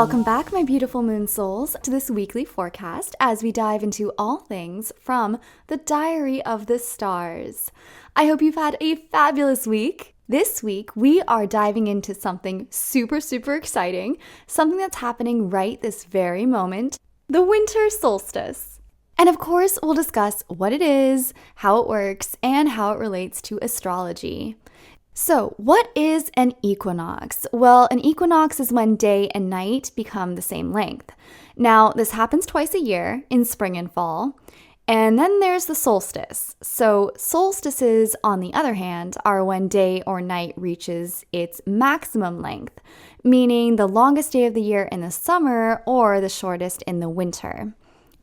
Welcome back, my beautiful moon souls, to this weekly forecast as we dive into all things from the Diary of the Stars. I hope you've had a fabulous week. This week, we are diving into something super exciting, something that's happening right this very moment, the Winter Solstice. And of course, we'll discuss what it is, how it works, and how it relates to astrology. So, what is an equinox? Well, an equinox is when day and night become the same length. Now, this happens twice a year, in spring and fall. And then there's the solstice. So, solstices, on the other hand, are when day or night reaches its maximum length, meaning the longest day of the year in the summer or the shortest in the winter.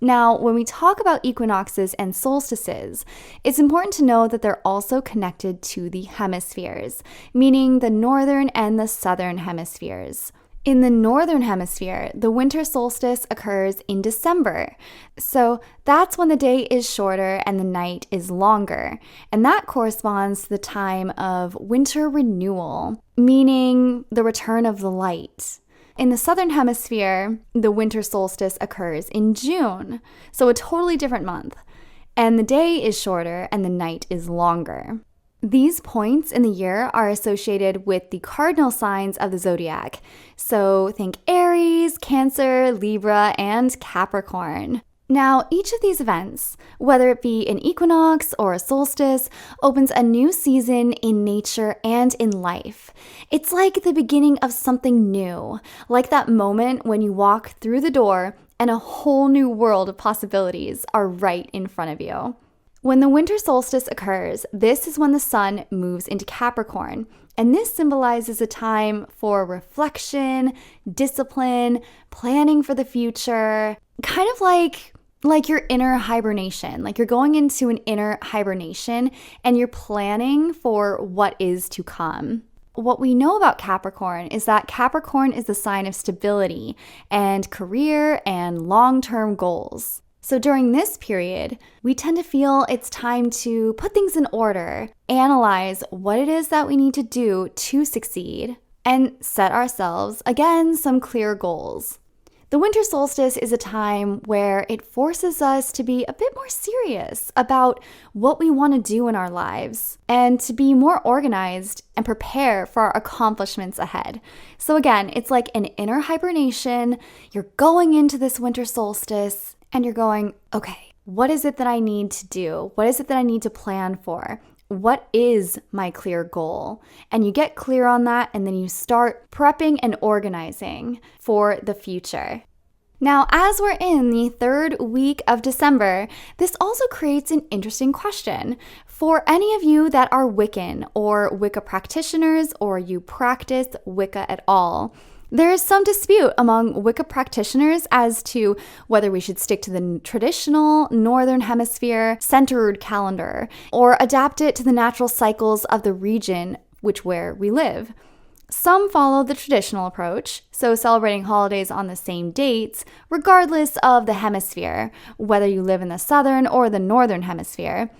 Now, when we talk about equinoxes and solstices, it's important to know that they're also connected to the hemispheres, meaning the northern and the southern hemispheres. In the northern hemisphere, the winter solstice occurs in December. So that's when the day is shorter and the night is longer. And that corresponds to the time of winter renewal, meaning the return of the light. In the southern hemisphere, the winter solstice occurs in June, so a totally different month. And the day is shorter and the night is longer. These points in the year are associated with the cardinal signs of the Zodiac. So think Aries, Cancer, Libra, and Capricorn. Now, each of these events, whether it be an equinox or a solstice, opens a new season in nature and in life. It's like the beginning of something new, like that moment when you walk through the door and a whole new world of possibilities are right in front of you. When the winter solstice occurs, this is when the sun moves into Capricorn, and this symbolizes a time for reflection, discipline, planning for the future, kind of like your inner hibernation, like you're going into an inner hibernation and you're planning for what is to come. What we know about Capricorn is that Capricorn is the sign of stability and career and long-term goals. So during this period, we tend to feel it's time to put things in order, analyze what it is that we need to do to succeed, and set ourselves, again, some clear goals. The winter solstice is a time where it forces us to be a bit more serious about what we want to do in our lives and to be more organized and prepare for our accomplishments ahead. So again, it's like an inner hibernation. You're going into this winter solstice and you're going, okay, what is it that I need to do? What is it that I need to plan for? What is my clear goal? And you get clear on that, and then you start prepping and organizing for the future. Now, as we're in the third week of December, this also creates an interesting question. For any of you that are Wiccan or Wicca practitioners, or you practice Wicca at all, there is some dispute among Wicca practitioners as to whether we should stick to the traditional Northern Hemisphere centered calendar or adapt it to the natural cycles of the region where we live. Some follow the traditional approach, so celebrating holidays on the same dates, regardless of the hemisphere, whether you live in the southern or the northern hemisphere.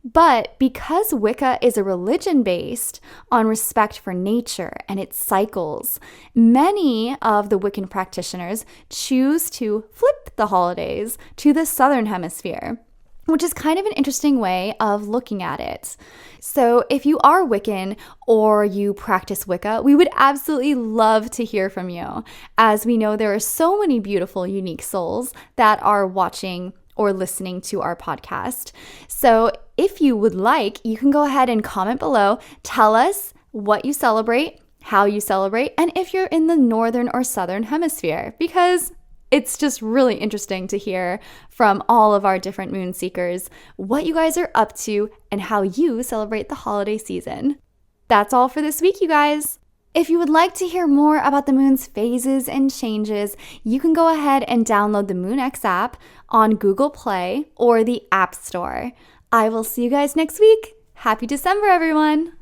But because Wicca is a religion based on respect for nature and its cycles, many of the Wiccan practitioners choose to flip the holidays to the southern hemisphere, which is kind of an interesting way of looking at it. So if you are Wiccan or you practice Wicca, we would absolutely love to hear from you, as we know there are so many beautiful, unique souls that are watching or listening to our podcast. So if you would like, you can go ahead and comment below. Tell us what you celebrate, how you celebrate, and if you're in the northern or southern hemisphere, because it's just really interesting to hear from all of our different moon seekers what you guys are up to and how you celebrate the holiday season. That's all for this week, you guys. If you would like to hear more about the moon's phases and changes, you can go ahead and download the MoonX app on Google Play or the App Store. I will see you guys next week. Happy December, everyone!